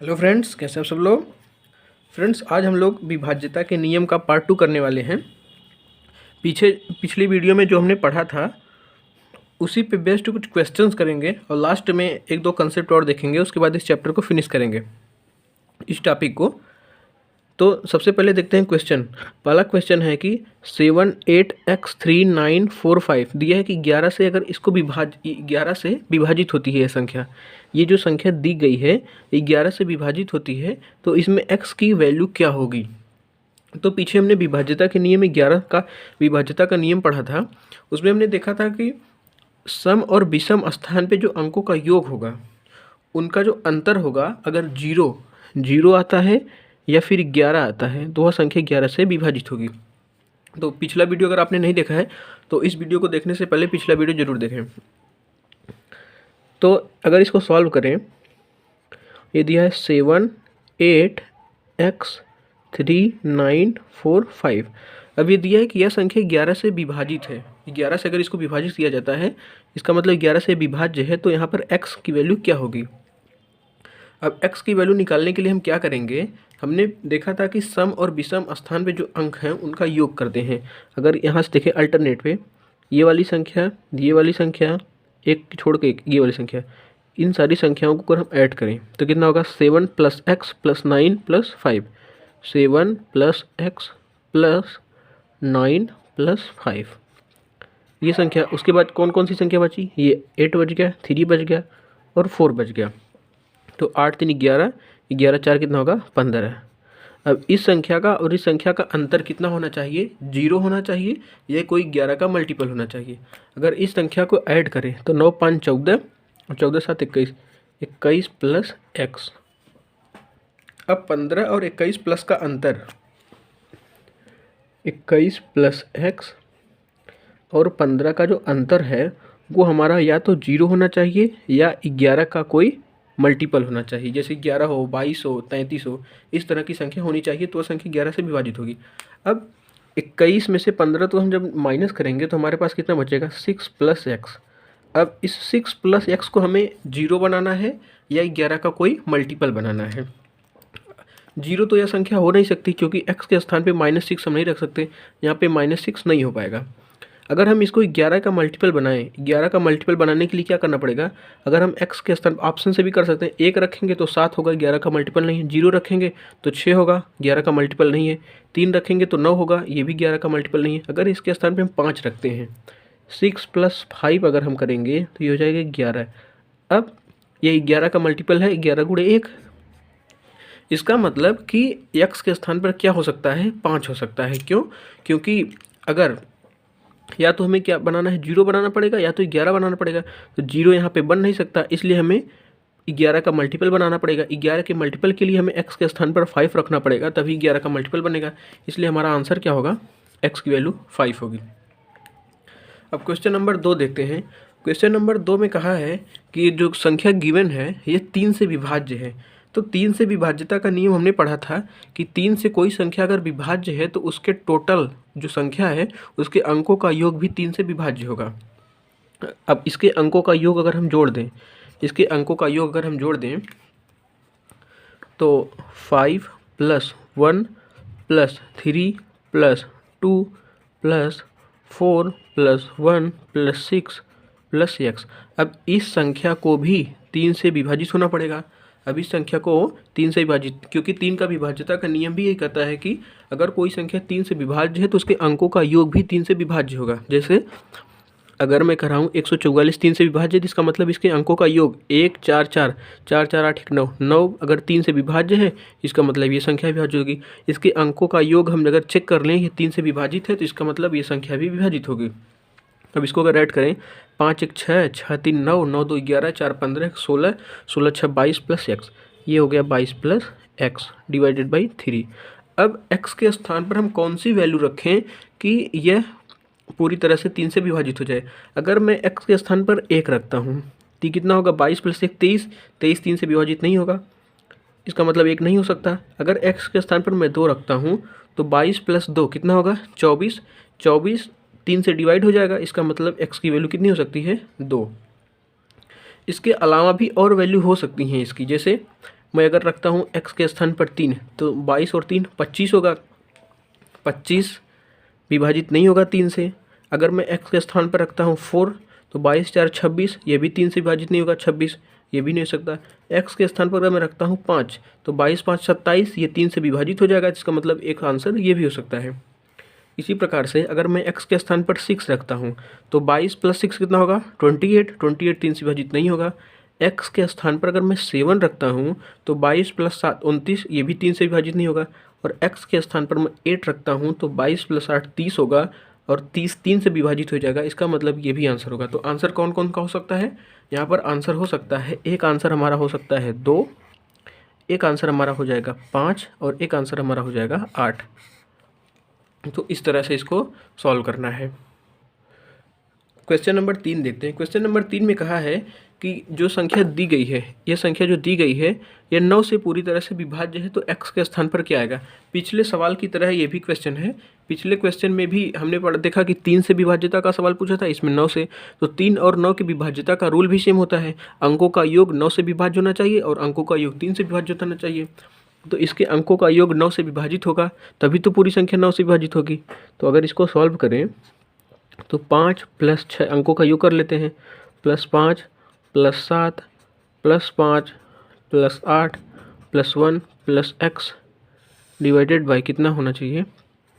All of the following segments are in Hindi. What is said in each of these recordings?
हेलो फ्रेंड्स, कैसे हैं आप सब लोग। फ्रेंड्स, आज हम लोग विभाज्यता के नियम का पार्ट 2 करने वाले हैं। पिछली वीडियो में जो हमने पढ़ा था उसी पे बेस्ड कुछ क्वेश्चंस करेंगे और लास्ट में एक दो कंसेप्ट और देखेंगे। उसके बाद इस चैप्टर को फिनिश करेंगे, इस टॉपिक को। तो सबसे पहले देखते हैं क्वेश्चन। पहला क्वेश्चन है कि 78x3945 दिया है कि 11 से अगर इसको 11 से विभाजित होती है यह संख्या। ये जो संख्या दी गई है ये 11 से विभाजित होती है, तो इसमें x की वैल्यू क्या होगी। तो पीछे हमने विभाज्यता के नियम में 11 का विभाज्यता का नियम पढ़ा था। उसमें हमने देखा था कि सम और विषम स्थान पे जो अंकों का योग होगा उनका जो अंतर होगा, अगर जीरो आता है या फिर 11 आता है तो वह संख्या 11 से विभाजित होगी। तो पिछला वीडियो अगर आपने नहीं देखा है तो इस वीडियो को देखने से पहले पिछला वीडियो जरूर देखें। तो अगर इसको सॉल्व करें, ये दिया है 78x3945। अब ये दिया है कि यह संख्या 11 से विभाजित है। 11 से अगर इसको विभाजित किया जाता है, इसका मतलब 11 से विभाज्य है, तो यहाँ पर x की वैल्यू क्या होगी। अब x की वैल्यू निकालने के लिए हम क्या करेंगे, हमने देखा था कि सम और विषम स्थान पे जो अंक हैं उनका योग करते हैं। अगर यहाँ से देखें अल्टरनेट पे, ये वाली संख्या, एक छोड़ के एक, ये वाली संख्या, इन सारी संख्याओं को अगर हम ऐड करें तो कितना होगा, 7 + x + 9 + 5। 7 + x + 9 + 5 ये संख्या। उसके बाद कौन कौन सी संख्या बची, ये 8 बच गया, 3 बच गया और 4 बच गया। तो 8 3 11, 11 4 कितना होगा, 15। अब इस संख्या का और इस संख्या का अंतर कितना होना चाहिए, 0 होना चाहिए या कोई 11 का मल्टीपल होना चाहिए। अगर इस संख्या को ऐड करें तो 9 5 14 और 14 7 21, 21 + x। अब 15 और 21 प्लस का अंतर, 21 + x और 15 का जो अंतर है वो हमारा या तो 0 होना चाहिए या 11 का कोई मल्टीपल होना चाहिए। जैसे 11 हो, 22 हो, 33 हो, इस तरह की संख्या होनी चाहिए, तो वह संख्या 11 से विभाजित होगी। अब 21 में से 15 तो हम जब माइनस करेंगे तो हमारे पास कितना बचेगा, 6 + x। अब इस 6 + x को हमें 0 बनाना है या 11 का कोई मल्टीपल बनाना है। 0 तो यह संख्या हो नहीं सकती क्योंकि x के स्थान पे -6 हम नहीं रख सकते, यहाँ पे -6 नहीं हो पाएगा। अगर हम इसको 11 का मल्टीपल बनाएं, 11 का मल्टीपल बनाने के लिए क्या करना पड़ेगा, अगर हम x के स्थान ऑप्शन से भी कर सकते हैं, 1 रखेंगे तो 7 होगा, 11 का मल्टीपल नहीं है। 0 रखेंगे तो 6 होगा, 11 का मल्टीपल नहीं है। 3 रखेंगे तो 9 होगा, ये भी 11 का मल्टीपल नहीं है। अगर इसके स्थान पर हम 5 रखते हैं, 6 + 5 अगर हम करेंगे तो ये हो जाएगा 11। अब ये 11 का मल्टीपल है 11 × 1। इसका मतलब कि x के स्थान पर क्या हो सकता है, 5 हो सकता है। क्यों, क्योंकि अगर या तो हमें क्या बनाना है, 0 बनाना पड़ेगा या तो 11 बनाना पड़ेगा। तो 0 यहाँ पे बन नहीं सकता, इसलिए हमें 11 का मल्टीपल बनाना पड़ेगा। 11 के मल्टीपल के लिए हमें x के स्थान पर 5 रखना पड़ेगा, तभी 11 का मल्टीपल बनेगा। इसलिए हमारा आंसर क्या होगा, x की वैल्यू 5 होगी। अब क्वेश्चन नंबर 2 देखते हैं। क्वेश्चन नंबर 2 में कहा है कि जो संख्या गिवन है ये 3 से विभाज्य है। तो 3 से विभाज्यता का नियम हमने पढ़ा था कि 3 से कोई संख्या अगर विभाज्य है तो उसके टोटल जो संख्या है उसके अंकों का योग भी 3 से विभाज्य होगा। अब इसके अंकों का योग अगर हम जोड़ दें, तो 5 + 1 + 3 + 2 + 4 + 1 + 6 + x। अब इस संख्या को भी 3 से विभाजित होना पड़ेगा। अब इस संख्या को 3 से विभाजित, क्योंकि 3 का विभाज्यता का नियम भी यही कहता है कि अगर कोई संख्या 3 से विभाज्य है तो उसके अंकों का योग भी 3 से विभाज्य होगा। जैसे अगर मैं कराऊँ 144 3 से विभाज्य है, इसका मतलब इसके अंकों का योग 1 4 4 4 4 8 1 9 9 अगर 3 से विभाज्य है, इसका मतलब ये संख्या विभाज्य होगी। इसके अंकों का योग हम अगर चेक कर लें ये 3 से विभाजित है, तो इसका मतलब ये संख्या भी विभाजित होगी। अब इसको अगर ऐड करें, 5 1 6 6 3 9 9 2 11 4 15 16 16 6 22 + x, ये हो गया 22 + x / 3। अब x के स्थान पर हम कौन सी वैल्यू रखें कि यह पूरी तरह से 3 से विभाजित हो जाए। अगर मैं x के स्थान पर 1 रखता हूँ तो कितना होगा, 22 + 1 23, 23 3 से विभाजित नहीं होगा, इसका मतलब 1 नहीं हो सकता। अगर x के स्थान पर मैं 2 रखता हूँ तो 22 + 2 कितना होगा, 24, 24 3 से डिवाइड हो जाएगा, इसका मतलब x की वैल्यू कितनी हो सकती है, 2। इसके अलावा भी और वैल्यू हो सकती हैं इसकी, जैसे मैं अगर रखता हूँ x के स्थान पर 3 तो 22 और 3 25 होगा, 25 विभाजित नहीं होगा 3 से। अगर मैं x के स्थान पर रखता हूँ 4 तो 22 4 26, ये भी 3 से विभाजित नहीं होगा, 26 ये भी नहीं हो सकता। x के स्थान पर अगर मैं रखता हूँ 5 तो 22 5 27, ये 3 से विभाजित हो जाएगा, जिसका मतलब एक आंसर ये भी हो सकता है। इसी प्रकार से अगर मैं x के स्थान पर 6 रखता हूँ तो 22 + 6 कितना होगा 28, 28 3 से विभाजित नहीं होगा। x के स्थान पर अगर मैं 7 रखता हूँ तो 22 + 7 29, ये भी 3 से विभाजित नहीं होगा। और x के स्थान पर मैं 8 रखता हूँ तो 22 + 8 30 होगा, और 30 3 से विभाजित हो जाएगा, इसका मतलब ये भी आंसर होगा। तो आंसर कौन कौन का हो सकता है यहाँ पर? आंसर हो सकता है, एक आंसर हमारा हो सकता है 2, एक आंसर हमारा हो जाएगा 5, और एक आंसर हमारा हो जाएगा 8। तो इस तरह से इसको सॉल्व करना है। क्वेश्चन नंबर 3 देखते हैं। क्वेश्चन नंबर 3 में कहा है कि जो संख्या दी गई है, यह संख्या जो दी गई है यह 9 से पूरी तरह से विभाज्य है, तो x के स्थान पर क्या आएगा? पिछले सवाल की तरह ये भी क्वेश्चन है। पिछले क्वेश्चन में भी हमने देखा कि 3 से विभाज्यता का सवाल पूछा था, इसमें 9 से। तो 3 और 9 की विभाज्यता का रूल भी सेम होता है, अंकों का योग 9 से विभाज्य होना चाहिए और अंकों का योग 3 से विभाज्य होना चाहिए। तो इसके अंकों का योग 9 से विभाजित होगा, तभी तो पूरी संख्या 9 से विभाजित होगी। तो अगर इसको सॉल्व करें तो 5 + 6 अंकों का योग कर लेते हैं, +5 + 7 +5 + 8 +1 +x डिवाइडेड बाय कितना होना चाहिए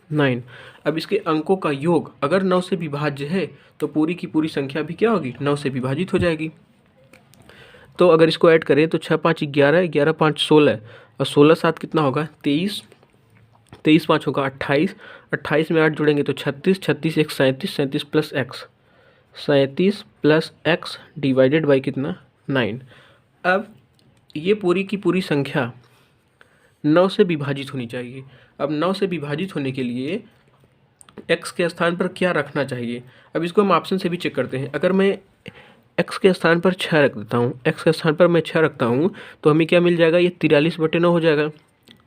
9। अब इसके अंकों का योग अगर 9 से विभाज्य है तो पूरी की पूरी संख्या भी क्या होगी 9 से विभाजित हो जाएगी। तो अगर इसको ऐड करें तो 6 5 11, 11 5 16, और 16 7 कितना होगा 23, 23 5 होगा 28, 28 में 8 जोड़ेंगे तो 36, 36 1 37, 37 + x, 37 + x डिवाइडेड बाय कितना 9। अब ये पूरी की पूरी संख्या 9 से विभाजित होनी चाहिए। अब 9 से विभाजित होने के लिए x के स्थान पर क्या रखना चाहिए? अब इसको हम ऑप्शन से भी चेक करते हैं। अगर मैं x के स्थान पर 6 रख देता हूँ, x के स्थान पर मैं 6 रखता हूँ तो हमें क्या मिल जाएगा, ये 43/9 हो जाएगा,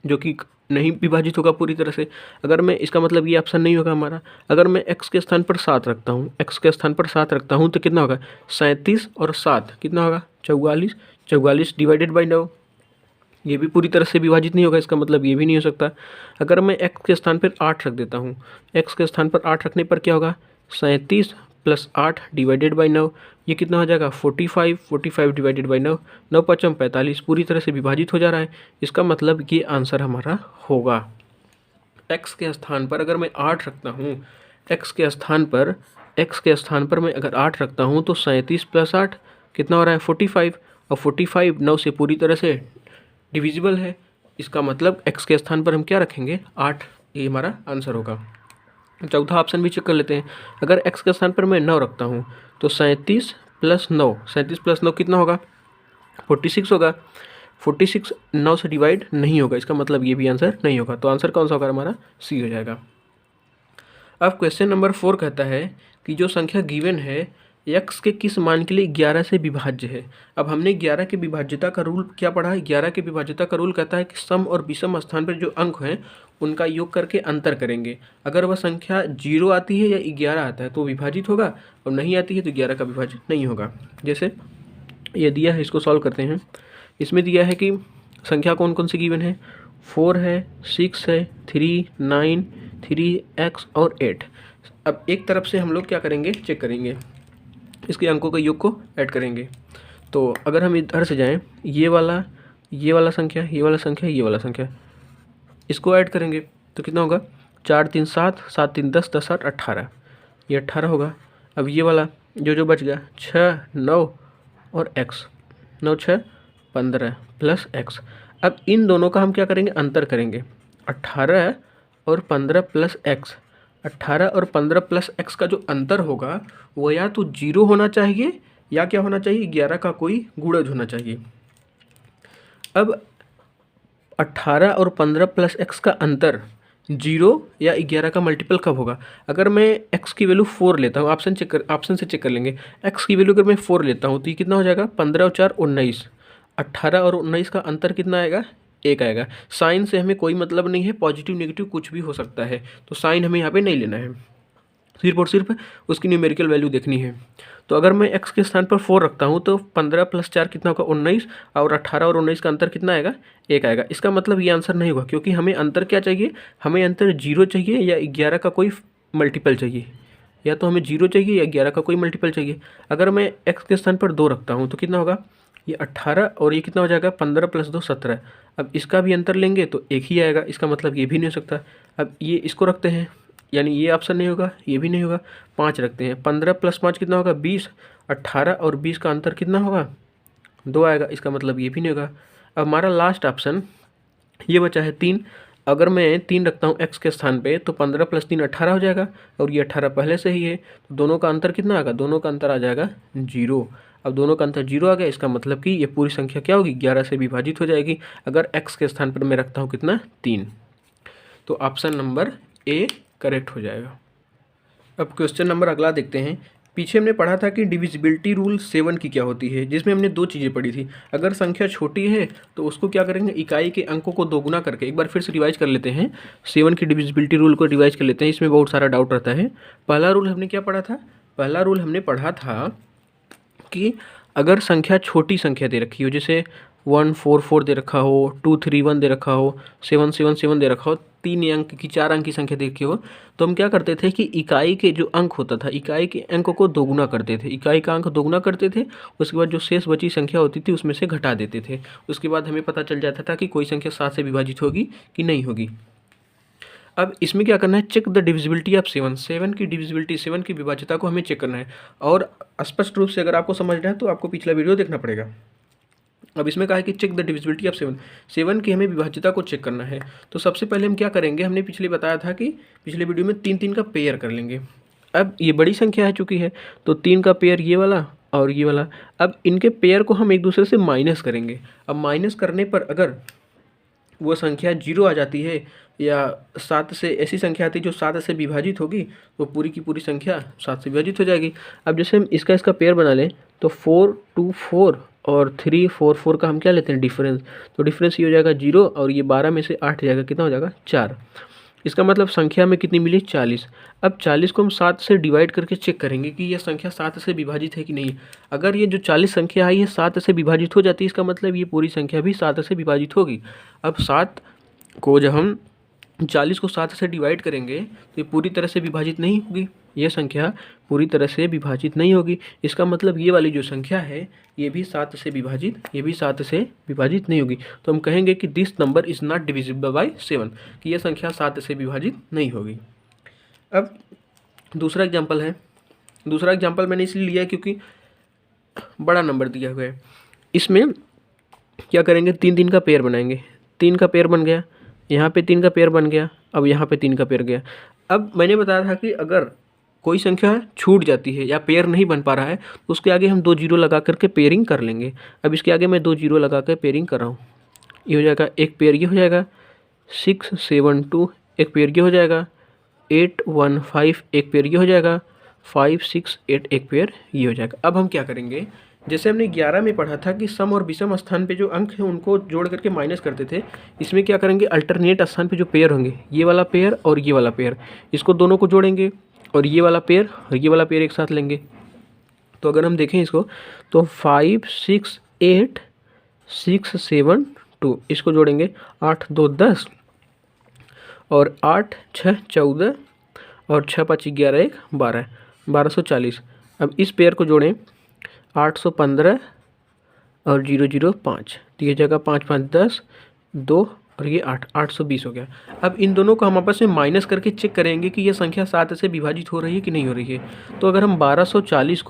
जो कि नहीं विभाजित होगा पूरी तरह से। अगर मैं इसका मतलब ये ऑप्शन नहीं होगा हमारा। अगर मैं x के स्थान पर 7 रखता हूँ, x के स्थान पर 7 रखता हूँ तो कितना होगा 37 और 7 कितना होगा 44, 44 डिवाइडेड बाई 9, ये भी पूरी तरह से विभाजित नहीं होगा, इसका मतलब ये भी नहीं हो सकता। अगर मैं x के स्थान पर 8 रख देता हूँ, x के स्थान पर 8 रखने पर क्या होगा 37 + 8 डिवाइडेड बाई 9, ये कितना हो जाएगा 45, 45 डिवाइडेड बाई 9, 9 × 5 = 45, पूरी तरह से विभाजित हो जा रहा है, इसका मतलब ये आंसर हमारा होगा। x के स्थान पर अगर मैं 8 रखता हूँ, x के स्थान पर मैं अगर 8 रखता हूँ तो 37 + 8 कितना हो रहा है 45, और 45 9 से पूरी तरह से डिविजिबल है, इसका मतलब x के स्थान पर हम क्या रखेंगे 8, ये हमारा आंसर होगा। चौथा ऑप्शन भी चेक कर लेते हैं। अगर x के स्थान पर मैं 9 रखता हूँ तो 37 + 9, 37 + 9 कितना होगा 46 होगा, 46 9 से डिवाइड नहीं होगा, इसका मतलब ये भी आंसर नहीं होगा। तो आंसर कौन सा होगा हमारा सी हो जाएगा। अब क्वेश्चन नंबर 4 कहता है कि जो संख्या गिवन है x के किस मान के लिए 11 से विभाज्य है। अब हमने 11 के विभाज्यता का रूल क्या पढ़ा है? 11 के विभाज्यता का रूल कहता है कि सम और विषम स्थान पर जो अंक हैं उनका योग करके अंतर करेंगे। अगर वह संख्या 0 आती है या 11 आता है तो विभाजित होगा, और नहीं आती है तो 11 का विभाजित नहीं होगा। जैसे ये दिया है, इसको सॉल्व करते हैं। इसमें दिया है कि संख्या कौन कौन सी गिवन है, 4 है, 6 है, 3, 9, 3x और 8। अब एक तरफ से हम लोग क्या करेंगे चेक करेंगे, इसके अंकों के योग को ऐड करेंगे। तो अगर हम इधर से जाएं, ये वाला संख्या, ये वाला संख्या, ये वाला संख्या, इसको ऐड करेंगे तो कितना होगा 4 3 7, 7 3 10, 10 8 18, ये 18 होगा। अब ये वाला जो बच गया 6 9 और x, 9 6 15 प्लस x। अब इन दोनों का हम क्या करेंगे अंतर करेंगे, 18 और 15 प्लस x। 18 और 15 प्लस x का जो अंतर होगा वो या तो 0 होना चाहिए या क्या होना चाहिए 11 का कोई गुणज होना चाहिए। अब 18 और 15 प्लस x का अंतर 0 या 11 का मल्टीपल कब होगा? अगर मैं x की वैल्यू 4 लेता हूँ, ऑप्शन से चेक कर लेंगे। x की वैल्यू अगर मैं 4 लेता हूँ तो ये कितना हो जाएगा 15 और 4 19, 18 और 19 का अंतर कितना आएगा 1 आएगा। साइन से हमें कोई मतलब नहीं है, पॉजिटिव नेगेटिव कुछ भी हो सकता है, तो साइन हमें यहाँ पे नहीं लेना है। सिर्फ और सिर्फ उसकी न्यूमेरिकल वैल्यू देखनी है। तो अगर मैं x के स्थान पर 4 रखता हूँ तो 15 + 4 कितना होगा 19, और 18 और 19 का अंतर कितना आएगा 1 आएगा। इसका मतलब ये आंसर नहीं होगा, क्योंकि हमें अंतर क्या चाहिए, हमें अंतर 0 चाहिए या 11 का कोई मल्टीपल चाहिए, या तो हमें 0 चाहिए या 11 का कोई मल्टीपल चाहिए। अगर मैं x के स्थान पर 2 रखता हूँ तो कितना होगा, ये 18 और ये कितना हो जाएगा 15 + 2 17। अब इसका भी अंतर लेंगे तो 1 ही आएगा, इसका मतलब ये भी नहीं हो सकता। अब ये इसको रखते हैं, यानी ये ऑप्शन नहीं होगा, ये भी नहीं होगा। 5 रखते हैं, 15 + 5 कितना होगा 20, 18 और 20 का अंतर कितना होगा 2 आएगा, इसका मतलब ये भी नहीं होगा। अब हमारा लास्ट ऑप्शन ये बचा है 3। अगर मैं 3 रखता हूँ x के स्थान पे तो 15 + 3 18 हो जाएगा, और ये 18 पहले से ही है, तो दोनों का अंतर कितना आएगा, दोनों का अंतर आ जाएगा 0। अब दोनों का अंतर 0 आ गया, इसका मतलब कि ये पूरी संख्या क्या होगी 11 से विभाजित हो जाएगी, अगर x के स्थान पर मैं रखता हूँ कितना 3। तो ऑप्शन नंबर ए करेक्ट हो जाएगा। अब क्वेश्चन नंबर अगला देखते हैं। पीछे हमने पढ़ा था कि डिविजिबिलिटी रूल 7 की क्या होती है, जिसमें हमने 2 चीज़ें पढ़ी थी। अगर संख्या छोटी है तो उसको क्या करेंगे, इकाई के अंकों को दोगुना करके, एक बार फिर से रिवाइज कर लेते हैं 7 की डिविजिबिलिटी रूल को रिवाइज कर लेते हैं, इसमें बहुत सारा डाउट रहता है। पहला रूल हमने क्या पढ़ा था, पहला रूल हमने पढ़ा था कि अगर संख्या छोटी संख्या दे रखी हो, जैसे 1 4 4 दे रखा हो, 2 3 1 दे रखा हो, 7 7 7 दे रखा हो, 3 अंक की 4 अंक की संख्या दे रखी हो, तो हम क्या करते थे कि इकाई के जो अंक होता था, इकाई के अंक को दोगुना करते थे, इकाई का अंक दोगुना करते थे। उसके बाद जो शेष बची संख्या होती थी उसमें से घटा देते थे। उसके बाद हमें पता चल जाता था कि कोई संख्या 7 से विभाजित होगी कि नहीं होगी। अब इसमें क्या करना है, चेक द डिविजिबिलिटी ऑफ 7। 7 की डिविजिबिलिटी, 7 की विभाज्यता को हमें चेक करना है। और स्पष्ट रूप से अगर आपको समझना है तो आपको पिछला वीडियो देखना पड़ेगा। अब इसमें कहा है कि चेक द डिविजिबिलिटी ऑफ 7। 7 की हमें विभाज्यता को चेक करना है। तो सबसे पहले हम क्या करेंगे, हमने पिछले बताया था कि पिछले वीडियो में 3 3 का पेयर कर लेंगे। अब ये बड़ी संख्या है चुकी है, तो 3 का पेयर ये वाला और ये वाला। अब इनके पेयर को हम एक दूसरे से माइनस करेंगे। अब माइनस करने पर अगर वो संख्या 0 आ जाती है या 7 से, ऐसी संख्या आती है जो 7 से विभाजित होगी, तो पूरी की पूरी संख्या 7 से विभाजित हो जाएगी। अब जैसे हम इसका पेयर बना लें तो 4 2 4 और 3 4 4 का हम क्या लेते हैं डिफरेंस, तो डिफरेंस ये हो जाएगा 0, और ये 12 में से 8 जाएगा, कितना हो जाएगा 4। इसका मतलब संख्या में कितनी मिली 40। अब 40 को हम 7 से डिवाइड करके चेक करेंगे कि यह संख्या 7 से विभाजित है कि नहीं। अगर ये जो 40 संख्या आई है 7 से विभाजित हो जाती है, इसका मतलब ये पूरी संख्या भी 7 से विभाजित होगी। अब 7 को जब हम 40 को 7 से डिवाइड करेंगे तो ये पूरी तरह से विभाजित नहीं होगी, यह संख्या पूरी तरह से विभाजित नहीं होगी। इसका मतलब ये वाली जो संख्या है ये भी 7 से विभाजित, ये भी 7 से विभाजित नहीं होगी। तो हम कहेंगे कि this number is not divisible by 7, कि यह संख्या 7 से विभाजित नहीं होगी। अब दूसरा एग्जाम्पल है। दूसरा एग्जाम्पल मैंने इसलिए लिया क्योंकि बड़ा नंबर दिया हुआ है। इसमें क्या करेंगे, 3 3 का पेयर बनाएंगे। 3 का पेयर बन गया, यहाँ पे 3 का पेयर बन गया, अब यहाँ पे 3 का पेयर गया। अब मैंने बताया था कि अगर कोई संख्या छूट जाती है या पेयर नहीं बन पा रहा है तो उसके आगे हम 2 0 लगा करके पेयरिंग कर लेंगे। अब इसके आगे मैं 2 0 लगा कर पेयरिंग कर रहा हूँ। ये हो जाएगा, एक पेयर ये हो जाएगा 6 7 2, एक पेयर ये हो जाएगा 8 1 5, एक पेयर ये हो जाएगा 5 6 8, एक पेयर ये हो जाएगा। अब हम क्या करेंगे, जैसे हमने 11 में पढ़ा था कि सम और विषम स्थान पे जो अंक हैं उनको जोड़ करके माइनस करते थे, इसमें क्या करेंगे, अल्टरनेट स्थान पे जो पेयर होंगे, ये वाला पेयर और ये वाला पेयर, इसको दोनों को जोड़ेंगे और ये वाला पेयर और ये वाला पेयर एक साथ लेंगे। तो अगर हम देखें इसको तो 5 6 8 6 7 2, इसको जोड़ेंगे 8 2 10 और 8 6 14 और 6 5 11 1 12, 1240। अब इस पेयर को जोड़ें 815 और 0 0 5, तो ये जगह 5 5 10 2 और ये 8 820 हो गया। अब इन दोनों को हम आपस में माइनस करके चेक करेंगे कि ये संख्या 7 से विभाजित हो रही है कि नहीं हो रही है। तो अगर हम 1240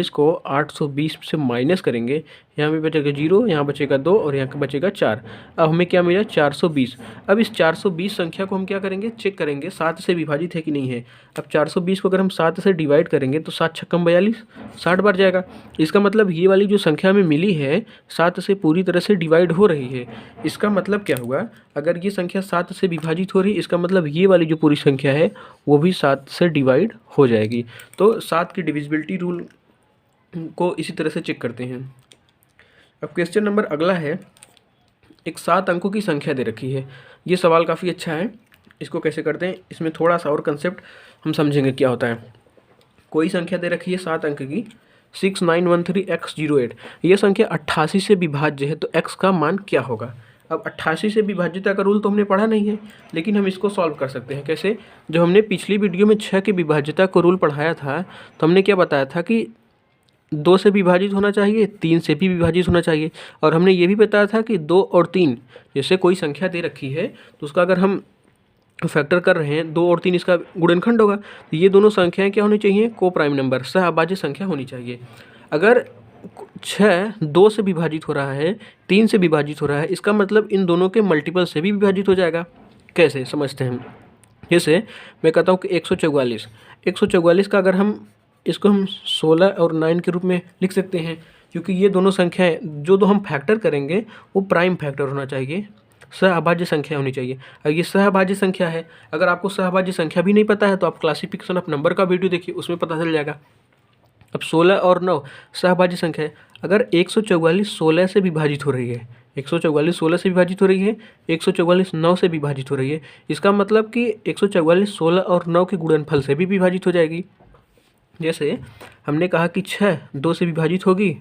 को 820 से माइनस करेंगे, यहाँ पे बचेगा 0, यहाँ बचेगा 2 और यहाँ बचेगा 4। अब हमें क्या मिला 420। अब इस 420 संख्या को हम क्या करेंगे, चेक करेंगे 7 से विभाजित है कि नहीं है। अब 420 को अगर हम 7 से डिवाइड करेंगे तो 7 छक्कम 42, 60 बार जाएगा। इसका मतलब ये वाली जो संख्या हमें मिली है 7 से पूरी तरह से डिवाइड हो रही है। इसका मतलब क्या हुआ, अगर ये संख्या 7 से विभाजित हो रही है, इसका मतलब ये वाली जो पूरी संख्या है वो भी 7 से डिवाइड हो जाएगी। तो 7 की डिविजिबिलिटी रूल को इसी तरह से चेक करते हैं। अब क्वेश्चन नंबर अगला है, एक 7 अंकों की संख्या दे रखी है। ये सवाल काफ़ी अच्छा है, इसको कैसे करते हैं, इसमें थोड़ा सा और कंसेप्ट हम समझेंगे क्या होता है। कोई संख्या दे रखी है 7 अंक की 6913x08, यह संख्या 88 से विभाज्य है तो x का मान क्या होगा। अब 88 से विभाज्यता का रूल तो हमने पढ़ा नहीं है, लेकिन हम इसको सॉल्व कर सकते हैं। कैसे? जब हमने पिछली वीडियो में 6 के विभाज्यता को रूल पढ़ाया था तो हमने क्या बताया था कि 2 से विभाजित होना चाहिए, 3 से भी विभाजित होना चाहिए, और हमने ये भी बताया था कि 2 और 3, जैसे कोई संख्या दे रखी है तो उसका अगर हम फैक्टर कर रहे हैं 2 और 3 इसका गुणनखंड होगा, तो ये दोनों संख्याएं क्या होनी चाहिए? को प्राइम नंबर, सहअभाज्य संख्या होनी चाहिए। अगर 6 2 से विभाजित हो रहा है, 3 से विभाजित हो रहा है, इसका मतलब इन दोनों के मल्टीपल से भी विभाजित हो जाएगा। कैसे समझते हैं? जैसे मैं कहता हूँ कि 144 का अगर हम इसको हम 16 और 9 के रूप में लिख सकते हैं, क्योंकि ये दोनों संख्याएं जो हम फैक्टर करेंगे वो प्राइम फैक्टर होना चाहिए, सहअभाज्य संख्या होनी चाहिए। अब ये सहअभाज्य संख्या है, अगर आपको सहअभाज्य संख्या भी नहीं पता है तो आप क्लासिफिकेशन ऑफ नंबर का वीडियो देखिए, उसमें पता चल जाएगा। अब 16 और 9 सहअभाज्य संख्या है। अगर 144 16 से विभाजित हो रही है, 144 16 से विभाजित हो रही है, 144 9 से विभाजित हो रही है, इसका मतलब कि 144 16 और 9 के गुणनफल से भी विभाजित हो जाएगी। जैसे हमने कहा कि 6 2 से विभाजित होगी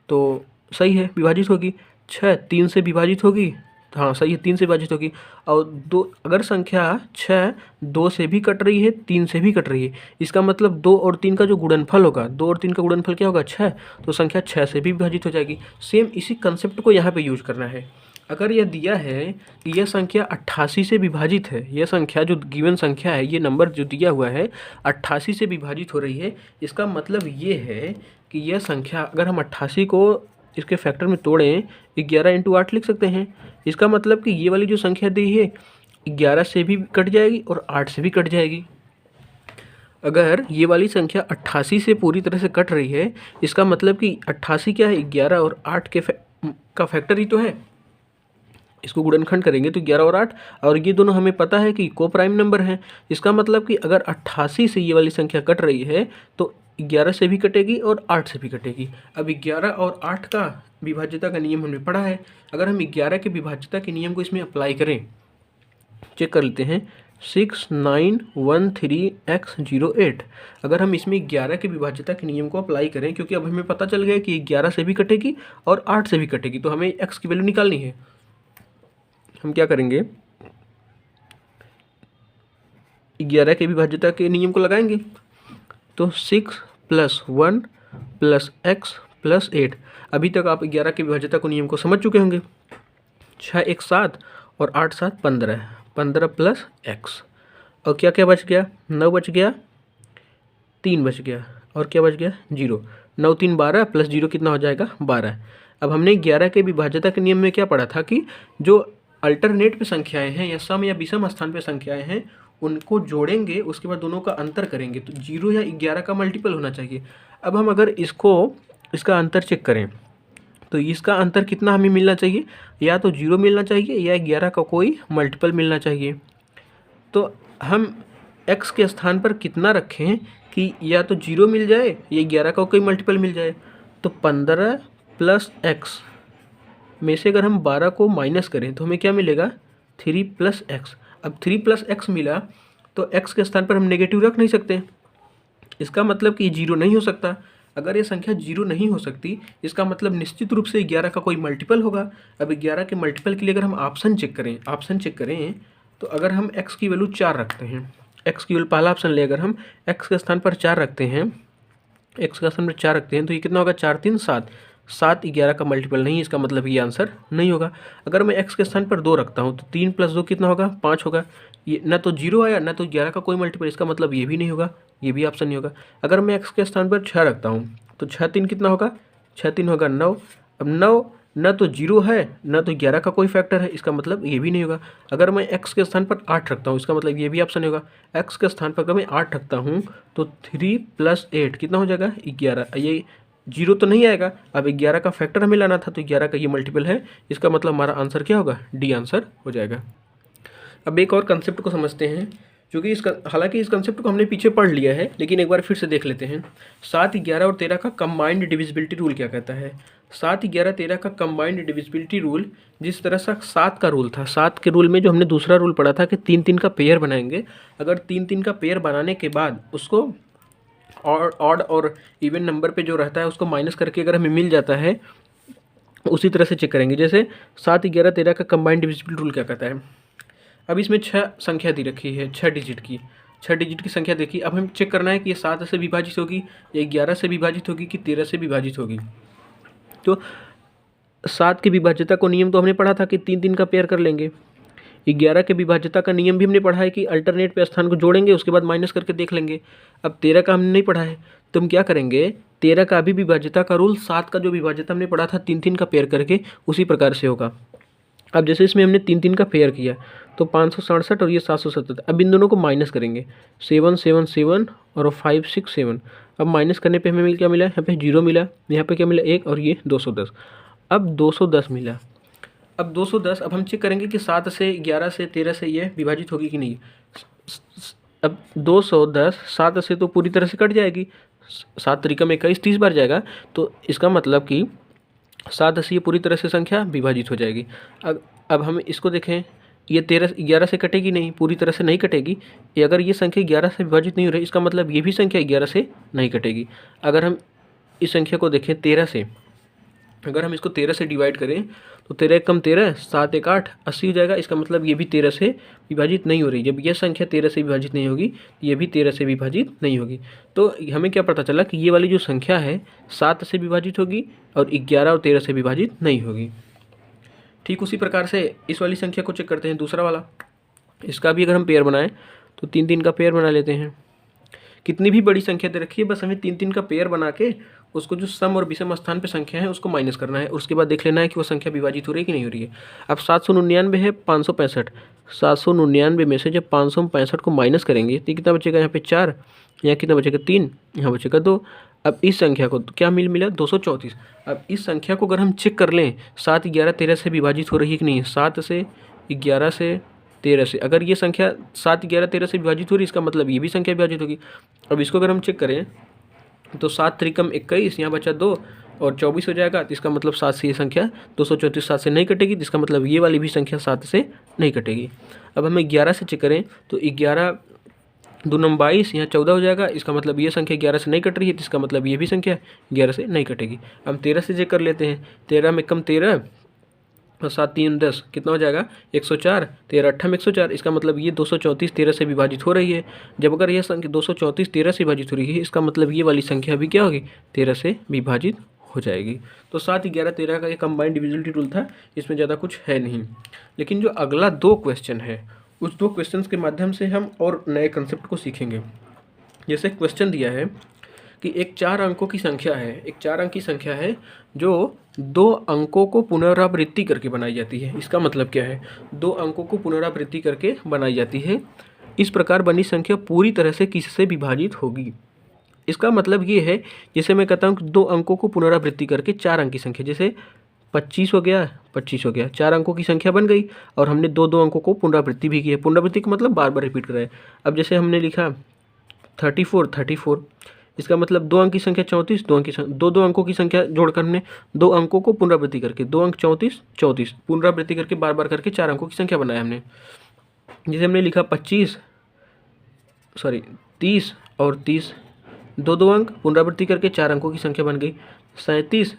तो सही है, विभाजित होगी। 6 3 से विभाजित होगी तो हाँ सही है, 3 से विभाजित होगी। और 2 अगर संख्या 6 2 से भी कट रही है, 3 से भी कट रही है, इसका मतलब 2 और 3 का जो गुणनफल होगा, 2 और 3 का गुणनफल क्या होगा? 6, तो संख्या 6 से भी विभाजित हो जाएगी। सेम इसी कंसेप्ट को यहाँ पे यूज करना है। अगर यह दिया है कि यह संख्या 88 से विभाजित है, यह संख्या जो गिवन संख्या है, ये नंबर जो दिया हुआ है 88 से विभाजित हो रही है, इसका मतलब ये है कि यह संख्या अगर हम 88 को इसके फैक्टर में तोड़ें 11 × 8 लिख सकते हैं। इसका मतलब कि ये वाली जो संख्या दी है 11 से भी कट जाएगी और 8 से भी कट जाएगी। अगर ये वाली संख्या 88 से पूरी तरह से कट रही है, इसका मतलब कि 88 क्या है? 11 और 8 का फैक्टर ही तो है। इसको गुणनखंड करेंगे तो 11 और 8, और ये दोनों हमें पता है कि को प्राइम नंबर हैं। इसका मतलब कि अगर 88 से ये वाली संख्या कट रही है तो 11 से भी कटेगी और 8 से भी कटेगी। अब 11 और 8 का विभाज्यता का नियम हमने पढ़ा है। अगर हम 11 के विभाज्यता के नियम को इसमें अप्लाई करें, चेक कर लेते हैं। 6913x08, अगर हम इसमें 11 के विभाज्यता के नियम को अप्लाई करें, क्योंकि अब हमें पता चल गया कि 11 से भी कटेगी और 8 से भी कटेगी, तो हमें x की वैल्यू निकालनी है। हम क्या करेंगे? 11 के विभाज्यता के नियम को लगाएंगे तो 6 + 1 + x + 8। अभी तक आप 11 के विभाज्यता को नियम को समझ चुके होंगे। 6 1 7 और 8 7 15, 15 + x, और क्या क्या बच गया? 9 बच गया, 3 बच गया, और क्या बच गया? 0। 9 3 12 + 0 कितना हो जाएगा? 12। अब हमने 11 के विभाज्यता के नियम में क्या पढ़ा था कि जो अल्टरनेट पे संख्याएं हैं या सम या विषम स्थान पे संख्याएं हैं उनको जोड़ेंगे, उसके बाद दोनों का अंतर करेंगे तो 0 या 11 का मल्टीपल होना चाहिए। अब हम अगर इसका अंतर चेक करें तो इसका अंतर कितना हमें मिलना चाहिए? या तो 0 मिलना चाहिए या 11 का कोई मल्टीपल मिलना चाहिए। तो हम x के स्थान पर कितना रखें कि या तो 0 मिल जाए या 11 का कोई मल्टीपल मिल जाए। तो 15 + x में से अगर हम 12 को माइनस करें तो हमें क्या मिलेगा? 3 + x। अब 3 + x मिला तो x के स्थान पर हम नेगेटिव रख नहीं सकते, इसका मतलब कि 0 नहीं हो सकता। अगर ये संख्या 0 नहीं हो सकती, इसका मतलब निश्चित रूप से 11 का कोई मल्टीपल होगा। अब 11 के मल्टीपल के लिए अगर हम ऑप्शन चेक करें तो अगर हम x की वैल्यू 4 रखते हैं, x की वैल्यू पहला ऑप्शन ले, अगर हम x के स्थान पर 4 रखते हैं, तो ये कितना होगा? 4 3 7, 7 11 का मल्टीपल नहीं, इसका मतलब ये आंसर नहीं होगा। अगर मैं x के स्थान पर 2 रखता हूँ तो 3 + 2 कितना होगा? 5 होगा। ये ना तो 0 आया ना तो 11 का कोई मल्टीपल, इसका मतलब ये भी नहीं होगा, ये भी ऑप्शन नहीं होगा। अगर मैं x के स्थान पर 6 रखता हूँ तो 6 3 कितना होगा? 6 3 होगा 9। अब 9 ना तो 0 है ना तो 11 का कोई फैक्टर है, इसका मतलब ये भी नहीं होगा। अगर मैं x के स्थान पर 8 रखता हूँ, इसका मतलब ये भी ऑप्शन नहीं होगा। x के स्थान पर अगर मैं 8 रखता हूँ तो 3 + 8 कितना हो जाएगा? 11। ये 0 तो नहीं आएगा। अब 11 का फैक्टर हमें लाना था तो 11 का ये मल्टीपल है, इसका मतलब हमारा आंसर क्या होगा? डी आंसर हो जाएगा। अब एक और कंसेप्ट को समझते हैं। क्योंकि हालांकि इस कंसेप्ट को हमने पीछे पढ़ लिया है, लेकिन एक बार फिर से देख लेते हैं। 7, 11 और 13 का कंबाइंड डिविजिबिलिटी रूल क्या कहता है? 7, 11, 13 का कंबाइंड डिविजिबिलिटी रूल जिस तरह से 7 का रूल था, 7 के रूल में जो हमने दूसरा रूल पढ़ा था कि 3, 3 का पेयर बनाएंगे, अगर 3, 3 का पेयर बनाने के बाद उसको ऑड और इवन नंबर पे जो रहता है उसको माइनस करके अगर हमें मिल जाता है, उसी तरह से चेक करेंगे। जैसे 7, 11, 13 का कंबाइंड डिविजिबिलिटी रूल क्या कहता है? अब इसमें 6 संख्या दी रखी है, 6 डिजिट की, 6 डिजिट की संख्या देखी। अब हमें चेक करना है कि ये 7 से विभाजित होगी या 11 से विभाजित होगी कि 13 से विभाजित होगी। तो 7 की विभाज्यता को नियम तो हमने पढ़ा था कि 3, 3 का पेयर कर लेंगे। 11 के विभाज्यता का नियम भी हमने पढ़ा है कि अल्टरनेट पे स्थान को जोड़ेंगे, उसके बाद माइनस करके देख लेंगे। अब 13 का हमने नहीं पढ़ा है, तो हम क्या करेंगे, 13 का भी विभाज्यता का रूल 7 का जो विभाज्यता हमने पढ़ा था 3, 3 का पेयर करके, उसी प्रकार से होगा। अब जैसे इसमें हमने 3, 3 का पेयर किया तो 567 और ये 777। अब इन दोनों को माइनस करेंगे, 7, 7, 7 और 5, 6, 7। अब माइनस करने पे हमें क्या मिला, यहाँ पे 0 मिला, यहाँ पे क्या मिला 1 और ये 210। अब 210 मिला। अब 210, अब हम चेक करेंगे कि 7 से 11 से 13 से ये विभाजित होगी कि नहीं। अब 210 7 से तो पूरी तरह से कट जाएगी, 7 त्रिकम 21 30 बार जाएगा, तो इसका मतलब कि 7 से ये पूरी तरह से संख्या विभाजित हो जाएगी। अब हम इसको देखें, ये 13 11 से कटेगी नहीं, पूरी तरह से नहीं कटेगी। ये अगर ये संख्या 11 से विभाजित नहीं हो रही, इसका मतलब ये भी संख्या 11 से नहीं कटेगी। अगर हम इस संख्या को देखें 13 से, अगर हम इसको 13 से डिवाइड करें तो 13 कम 13, 7 1 8, 80 हो जाएगा। इसका मतलब ये भी 13 से विभाजित नहीं हो रही। जब यह संख्या 13 से विभाजित नहीं होगी, ये भी 13 से विभाजित नहीं होगी। तो हमें क्या पता चला कि ये वाली जो संख्या है 7 से विभाजित होगी और 11 और 13 से विभाजित नहीं होगी। ठीक उसी प्रकार से इस वाली संख्या को चेक करते हैं, दूसरा वाला। इसका भी अगर हम पेयर बनाएं तो 3, 3 का पेयर बना लेते हैं। कितनी भी बड़ी संख्या दे रखी है, बस हमें 3, 3 का पेयर बना के उसको जो सम और विषम स्थान पे संख्या है उसको माइनस करना है, उसके बाद देख लेना है कि वो संख्या विभाजित हो रही है कि नहीं हो रही है। अब 799 है 565, 799 में से जब 565 को माइनस करेंगे तो कितना बचेगा, यहाँ पे 4, यहाँ कितना बचेगा 3, यहाँ बचेगा 2। अब इस संख्या को क्या मिला 234। अब इस संख्या को अगर हम चेक कर लें 7, 11, 13 से विभाजित हो रही है कि नहीं, 7 से 11 से 13 से, अगर ये संख्या 7, 11, 13 से विभाजित हो रही है, इसका मतलब ये भी संख्या विभाजित होगी। अब इसको अगर हम चेक करें तो 7 त्रिकम 21, यहाँ बचा 2 और 24 हो जाएगा। तो इसका मतलब 7 से ये संख्या 234 7 से नहीं कटेगी, जिसका मतलब ये वाली भी संख्या 7 से नहीं कटेगी। अब हमें 11 से चेक करें तो 11 2 9 22, यहाँ 14 हो जाएगा। इसका मतलब ये संख्या 11 से नहीं कट रही है, जिसका मतलब ये भी संख्या 11 से नहीं कटेगी। अब 13 से चेक कर लेते हैं, 13 में कम 13 और 7 3 10, कितना हो जाएगा 104, 13 8 में 104। इसका मतलब ये 234 13 से विभाजित हो रही है। जब अगर यह संख्या 234 13 से विभाजित हो रही है, इसका मतलब ये वाली संख्या भी क्या होगी, 13 से विभाजित हो जाएगी। तो 7, 11, 13 का ये कंबाइंड डिविजिबिलिटी रूल था, इसमें ज़्यादा कुछ है नहीं। लेकिन जो अगला 2 क्वेश्चन है, उस 2 क्वेश्चन के माध्यम से हम और नए कंसेप्ट को सीखेंगे। जैसे क्वेश्चन दिया है कि एक 4 अंकों की संख्या है, एक 4 अंक की संख्या है जो 2 अंकों को पुनरावृत्ति करके बनाई जाती है। इसका मतलब क्या है, 2 अंकों को पुनरावृत्ति करके बनाई जाती है। इस प्रकार बनी संख्या पूरी तरह से किससे विभाजित होगी। इसका मतलब ये है, जैसे मैं कहता हूँ कि 2 अंकों को पुनरावृत्ति करके 4 अंक की संख्या, जैसे 25 हो गया, 25 हो गया, 4 अंकों की संख्या बन गई और हमने 2 अंकों को पुनरावृत्ति भी की है। पुनरावृत्ति का मतलब बार बार रिपीट कर रहा है। अब जैसे हमने लिखा 34, इसका मतलब 2 अंक की संख्या 34, 2 अंक की 2 अंकों की संख्या जोड़कर हमने 2 अंकों को पुनरावृत्ति करके 2 अंक 34 पुनरावृत्ति करके बार बार करके 4 अंकों की संख्या बनाया हमने। जैसे हमने लिखा 30 और 30, 2 अंक पुनरावृत्ति करके 4 अंकों की संख्या बन गई। 37,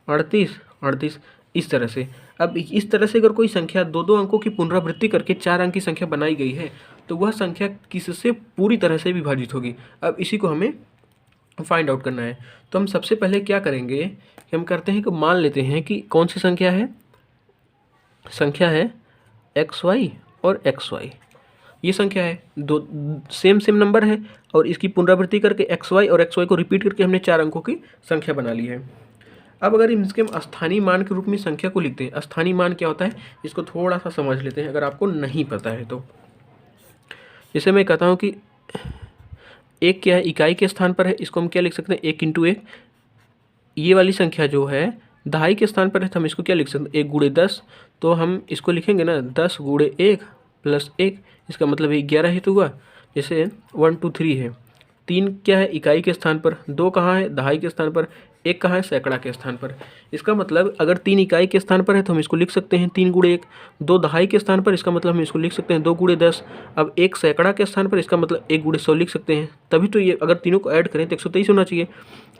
38, इस तरह से। अब इस तरह से अगर कोई संख्या 2 अंकों की पुनरावृत्ति करके 4 अंक की संख्या बनाई गई है, तो वह संख्या किससे पूरी तरह से विभाजित होगी। अब इसी को हमें फाइंड आउट करना है। तो हम सबसे पहले क्या करेंगे कि हम करते हैं कि मान लेते हैं कि कौन सी संख्या है, संख्या है XY और XY। ये संख्या है, 2 सेम नंबर है और इसकी पुनरावृत्ति करके XY और XY को रिपीट करके हमने 4 अंकों की संख्या बना ली है। अब अगर इसके हम स्थानीय मान के रूप में संख्या को लिखते हैं, स्थानीय मान क्या होता है इसको थोड़ा सा समझ लेते हैं अगर आपको नहीं पता है तो। जैसे मैं कहता हूँ कि 1 क्या है, इकाई के स्थान पर है, इसको हम क्या लिख सकते हैं 1 × 1। ये वाली संख्या जो है दहाई के स्थान पर है, तो हम इसको क्या लिख सकते हैं 1 × 10। तो हम इसको लिखेंगे ना 10 × 1 प्लस 1, इसका मतलब 11 ही तो हुआ। जैसे 1 2 3 है, 3 क्या है इकाई के स्थान पर, 2 कहाँ है दहाई के स्थान पर, 1 कहाँ है सैकड़ा के स्थान पर। इसका मतलब अगर 3 इकाई के स्थान पर है तो हम इसको लिख सकते हैं 3 गुणे 1, 2 दहाई के स्थान पर, इसका मतलब हम इसको लिख सकते हैं 2 गुणे 10। अब 1 सैकड़ा के स्थान पर, इसका मतलब 1 गुणे 100 लिख सकते हैं। तभी तो ये अगर तीनों को ऐड करें तो 123 होना चाहिए।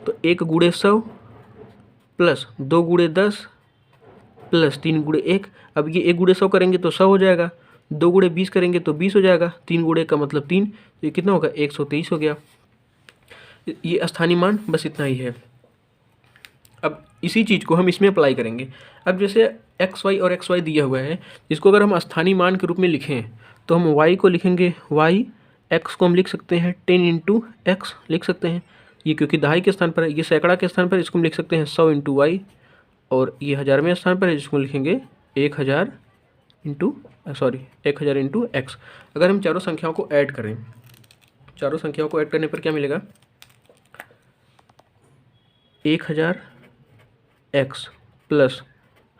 तो 1 गुणे 100 प्लस 2 गुणे 10 प्लस 3 गुणे 1। अब ये 1 गुणे 100 करेंगे तो 100 हो जाएगा, 2 गुणे 20 करेंगे तो 20 हो जाएगा, 3 गुणे का मतलब 3, तो ये कितना होगा 123 हो गया। ये स्थानीय मान बस इतना ही है। अब इसी चीज़ को हम इसमें अप्लाई करेंगे। अब जैसे एक्स वाई और एक्स वाई दिया हुआ है, जिसको अगर हम स्थानीय मान के रूप में लिखें तो हम वाई को लिखेंगे वाई, एक्स को हम लिख सकते हैं 10 इंटू एक्स लिख सकते हैं, ये क्योंकि दहाई के स्थान पर है। ये सैकड़ा के स्थान पर, इसको हम लिख सकते हैं 100 इंटू वाई, और ये हज़ारवें स्थान पर है जिसको लिखेंगे 1000 इंटू 1000 इंटू एक्स। अगर हम चारों संख्याओं को ऐड करें, चारों संख्याओं को ऐड करने पर क्या मिलेगा 1000 x plus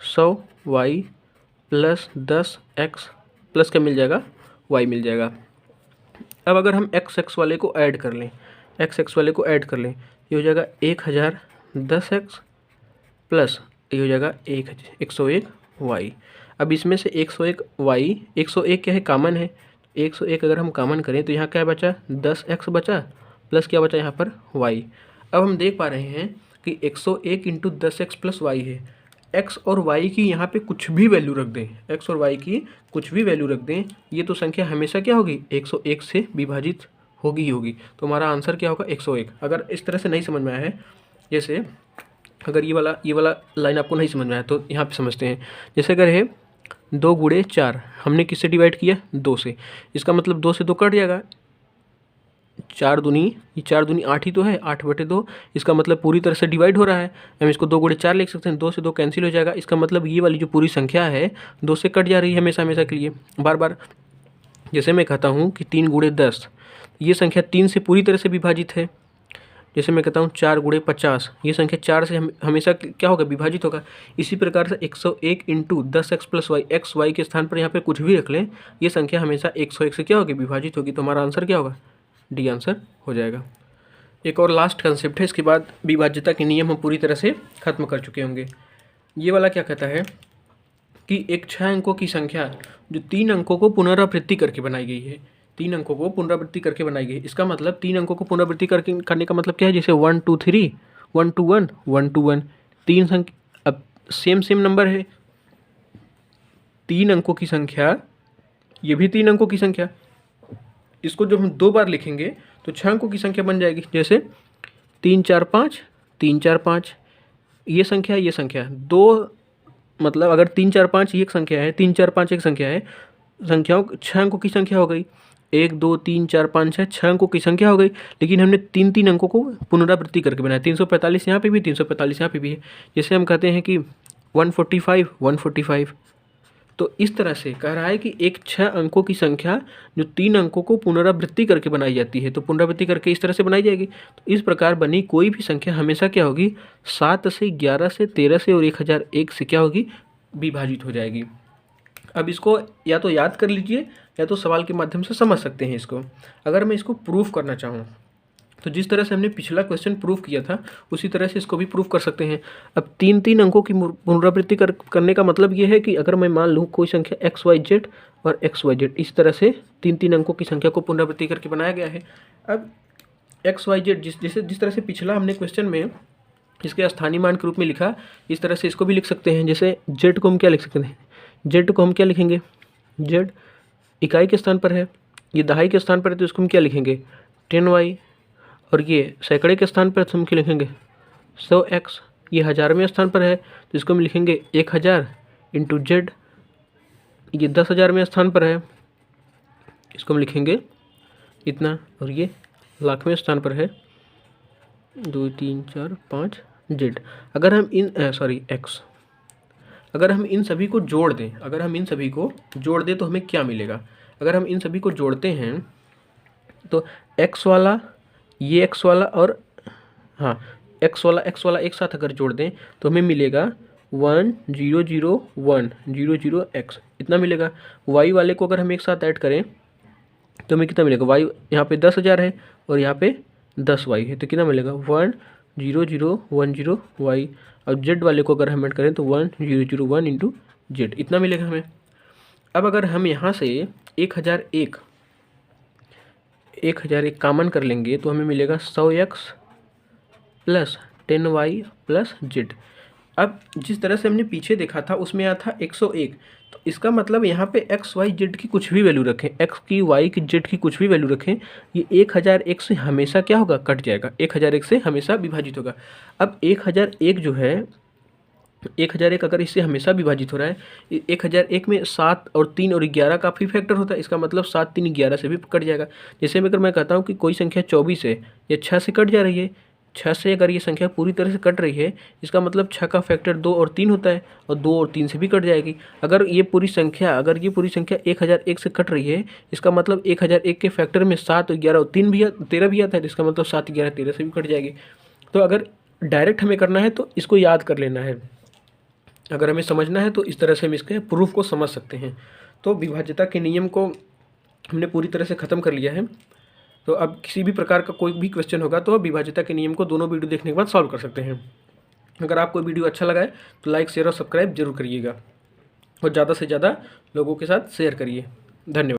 100 y plus 10 x plus क्या मिल जाएगा वाई मिल जाएगा। अब अगर हम एक्स एक्स वाले को ऐड कर लें, एक्स एक्स वाले को ऐड कर लें, ये हो जाएगा 1000 10 एक्स प्लस ये हो जाएगा 101 वाई। अब इसमें से 101 वाई, 101 क्या है कॉमन है, 101 अगर हम कॉमन करें तो यहाँ क्या बचा 10 एक्स बचा प्लस क्या बचा यहाँ पर वाई। अब हम देख पा रहे हैं कि 101 इंटू 10 एक्स प्लस वाई है। एक्स और वाई की यहाँ पे कुछ भी वैल्यू रख दें, एक्स और वाई की कुछ भी वैल्यू रख दें, ये तो संख्या हमेशा क्या होगी 101 से विभाजित होगी ही होगी। तो हमारा आंसर क्या होगा 101। अगर इस तरह से नहीं समझ में आया है, जैसे अगर ये वाला लाइन आपको नहीं समझ में आया तो यहाँ पे समझते हैं। जैसे अगर है 2 गुणे 4, हमने किससे डिवाइड किया 2 से, इसका मतलब 2 से 2 कट जाएगा, 4 दूनी 8 ही तो है, 8/2, इसका मतलब पूरी तरह से डिवाइड हो रहा है। हम इसको 2 गुणे 4 लिख सकते हैं, 2 से 2 कैंसिल हो जाएगा, इसका मतलब ये वाली जो पूरी संख्या है 2 से कट जा रही है हमेशा हमेशा के लिए बार बार। जैसे मैं कहता हूँ कि 3 गुणे 10, ये संख्या 3 से पूरी तरह से विभाजित है। जैसे मैं कहता हूँ 4 गुणे 50, ये संख्या 4 से हमेशा क्या होगा विभाजित होगा। इसी प्रकार से 101 into 10 x plus y, x y के स्थान पर यहाँ पे कुछ भी रख लें, ये संख्या हमेशा 101 से क्या होगी विभाजित होगी। तो हमारा आंसर क्या होगा डी आंसर हो जाएगा। एक और लास्ट कंसेप्ट है, इसके बाद विभाज्यता के नियम हम पूरी तरह से खत्म कर चुके होंगे। ये वाला क्या कहता है कि एक 6 अंकों की संख्या जो 3 अंकों को पुनरावृत्ति करके बनाई गई है, 3 अंकों को पुनरावृत्ति करके बनाई गई। इसका मतलब 3 अंकों को पुनरावृत्ति करने का मतलब क्या है, जैसे 1 2 3 1 2 1 1 2 1, 3 संख्या अब सेम नंबर है, 3 अंकों की संख्या, ये भी 3 अंकों की संख्या, इसको जब हम 2 बार लिखेंगे तो 6 अंकों की संख्या बन जाएगी। जैसे 3 4 5 3 4 5, ये संख्या 2, मतलब अगर 3 4 5 एक संख्या है, 3 4 5 एक संख्या है, संख्याओं 6 अंकों की संख्या हो गई, 1 2 3 4 5 6 6 अंकों की संख्या हो गई। लेकिन हमने 3 अंकों को पुनरावृत्ति करके बनाया, 345 यहाँ पे भी 345 यहाँ पे भी है। जैसे हम कहते हैं कि 145 145, तो इस तरह से कह रहा है कि एक 6 अंकों की संख्या जो 3 अंकों को पुनरावृत्ति करके बनाई जाती है, तो पुनरावृत्ति करके इस तरह से बनाई जाएगी। तो इस प्रकार बनी कोई भी संख्या हमेशा क्या होगी 7 से 11 से 13 से और 1001 से क्या होगी विभाजित हो जाएगी। अब इसको या तो याद कर लीजिए या तो सवाल के माध्यम से समझ सकते हैं इसको। अगर मैं इसको प्रूफ करना चाहूँ तो जिस तरह से हमने पिछला क्वेश्चन प्रूफ किया था उसी तरह से इसको भी प्रूफ कर सकते हैं। अब 3 अंकों की पुनरावृत्ति करने का मतलब ये है कि अगर मैं मान लूँ कोई संख्या XYZ और XYZ, इस तरह से 3 अंकों की संख्या को पुनरावृत्ति करके बनाया गया है। अब XYZ जिस तरह से पिछला हमने क्वेश्चन में इसके स्थानीय मान के रूप में लिखा, इस तरह से इसको भी लिख सकते हैं। जैसे Z को हम क्या लिख सकते हैं, Z को हम क्या लिखेंगे, Z इकाई के स्थान पर है, ये दहाई के स्थान पर है तो इसको हम क्या लिखेंगे 10y, और ये सैकड़े के स्थान पर हम क्या लिखेंगे 100x, ये 1000वें स्थान पर है तो इसको हम लिखेंगे 1000 इंटू Z, ये 10,000वें स्थान पर है इसको हम लिखेंगे इतना, और ये लाखवें स्थान पर है 2 3 4 5 Z। अगर हम x, अगर हम इन सभी को जोड़ दें, तो हमें क्या मिलेगा। अगर हम इन सभी को जोड़ते हैं तो x वाला, ये x वाला और x वाला एक साथ अगर जोड़ दें तो हमें मिलेगा 1001 इतना मिलेगा। वाई वाले को अगर हम एक साथ ऐड करें तो हमें कितना मिलेगा, वाई यहाँ पे 10,000 है और यहाँ पे 10 वाई है, तो कितना मिलेगा 10,010 वाई। और जेड वाले को अगर हम ऐड करें तो 1001 इंटू जेड इतना मिलेगा हमें। अब अगर हम यहाँ से 1001 कॉमन कर लेंगे तो हमें मिलेगा 100x plus 10y plus Z. अब जिस तरह से हमने पीछे देखा था उसमें आया था 101, तो इसका मतलब यहाँ पे x y z की कुछ भी वैल्यू रखें, x की y की z की कुछ भी वैल्यू रखें, ये 1001 से हमेशा क्या होगा, कट जाएगा, 1001 से हमेशा विभाजित होगा। अब 1001 जो है, 1001 अगर इससे हमेशा विभाजित हो रहा है, 1001 में 7 और 3 और 11 का भी फैक्टर होता है, इसका मतलब 7 3 11 से भी कट जाएगा। जैसे अगर मैं कहता हूँ कि कोई संख्या 24 है, ये 6 से कट जा रही है, 6 से अगर ये संख्या पूरी तरह से कट रही है, इसका मतलब 6 का फैक्टर 2 और 3 होता है, और 2 और 3 से भी कट जाएगी। अगर ये पूरी संख्या 1001 से कट रही है, इसका मतलब 1001 के फैक्टर में 7 और 11 और 3 भी 13 भी आता है, तो इसका मतलब 7 11 13 से भी कट जाएगी। तो अगर डायरेक्ट हमें करना है तो इसको याद कर लेना है, अगर हमें समझना है तो इस तरह से हम इसके प्रूफ को समझ सकते हैं। तो विभाज्यता के नियम को हमने पूरी तरह से ख़त्म कर लिया है। तो अब किसी भी प्रकार का कोई भी क्वेश्चन होगा तो विभाज्यता के नियम को दोनों वीडियो देखने के बाद सॉल्व कर सकते हैं। अगर आपको वीडियो अच्छा लगा है तो लाइक शेयर और सब्सक्राइब जरूर करिएगा और ज़्यादा से ज़्यादा लोगों के साथ शेयर करिए। धन्यवाद।